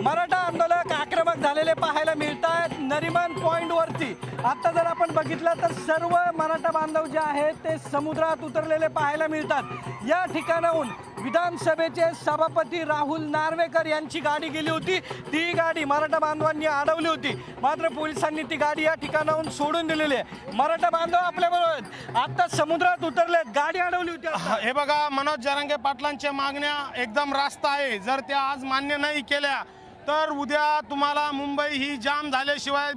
मराठा आंदोलक आक्रमक झालेले पाहायला मिळतात नरिमन पॉइंट वरती। आता जर आपण बघितलं तर सर्व मराठा बांधव जे आहेत ते समुद्रात उतरलेले पाहायला मिळतात। या ठिकाणाहून विधानसभेचे सभापती राहुल नार्वेकर यांची गाडी गेली होती, ती गाडी मराठा बांधवांनी अडवली होती, मात्र पोलिसांनी ती गाडी या ठिकाणाहून सोडून दिलेली आहे। मराठा बांधव आपल्याबरोबर आता समुद्रात उतरले, गाडी अडवली होती। हे बघा, मनोज जरांगे पाटलांच्या मागण्या एकदम रास्त आहे। जर त्या आज मान्य नाही केल्या तर उद्या तुम्हाला मुंबई ही जाम झाल्याशिवाय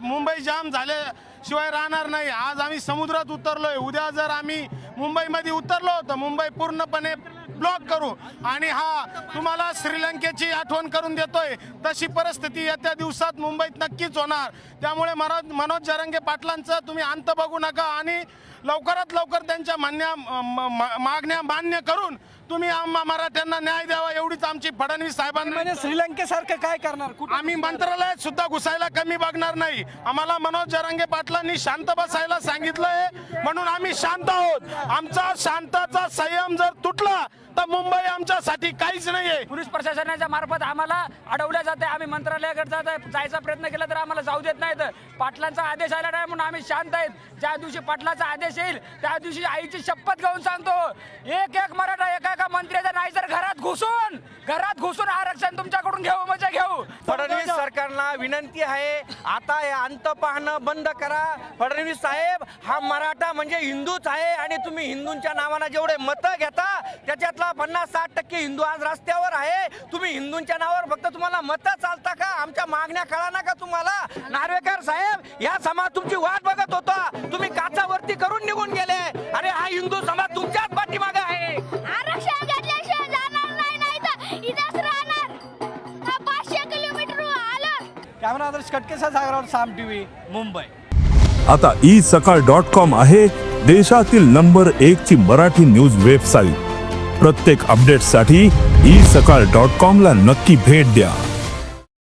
मुंबई जाम झाल्याशिवाय राहणार नाही। आज आम्ही समुद्रात उतरलोय, उद्या जर आम्ही मुंबईमध्ये उतरलो तर मुंबई पूर्णपणे ब्लॉक करू आणि हा तुम्हाला श्रीलंकेची आठवण करून देतोय। तशी परिस्थिती येत्या दिवसात मुंबईत नक्कीच होणार। त्यामुळे मनोज जरांगे पाटलांचं तुम्ही अंत बघू नका आणि लवकरात लवकर त्यांच्या मागण्या मान्य करून तुम्ही मराठ्यांना न्याय द्यावा, एवढीच आमची फडणवीस साहेबांनी। म्हणजे श्रीलंकेसारखं काय करणार? आम्ही मंत्रालयात सुद्धा घुसायला कमी बघणार नाही। आम्हाला मनोज जरांगे पाटलांनी शांत बसायला सांगितलंय म्हणून आम्ही शांत आहोत। आमचा शांताचा संयम जर तुटला तर मुंबई आमच्यासाठी काहीच नाहीये। पोलीस प्रशासनाच्या मार्फत आम्हाला अडवल्या जाते। आम्ही मंत्रालयाकडे जायचा प्रयत्न केला तर आम्हाला जाऊ देत नाहीत। पाटलांचा आदेश आला नाही म्हणून आम्ही शांत आहेत। ज्या दिवशी पाटलाचा आदेश येईल त्या दिवशी आईची शपथ घेऊन सांगतो, एक मराठा एका मंत्र्याचा नाही जर घरात घुसून आरक्षण तुमच्याकडून घेऊ म्हणजे घेऊ। फडणवीस सरकारला विनंती आहे, आता हे अंत पाहणं बंद करा। फडणवीस साहेब, हा मराठा म्हणजे हिंदूच आहे आणि तुम्ही हिंदूंच्या नावाने जेवढे मतं घेता त्याच्यातला 50-60% हिंदू आज रस्त्यावर आहे। तुम्ही हिंदूंच्या नावावर फक्त तुम्हाला मतं चालता का? आमच्या मागण्या कळा ना का तुम्हाला? नार्वेकर साहेब, या समाज तुमची वाट बघत होता, तुम्ही काचावरती करून निघून गेले आणि हा हिंदू समाज तुमच्याच पाठीमागे आहे। आरक्षण घेतल्याशिवाय जाणार नाही तर इथंच राहणार। 500 किलोमीटर आलं। कॅमेरा आदर्श कटकेचा सागरावर साम टीव्ही मुंबई। आता isakal.com आहे देशातील नंबर 1 ची मराठी न्यूज वेबसाईट। प्रत्येक अपडेटसाठी isakal.com ला नक्की भेट द्या।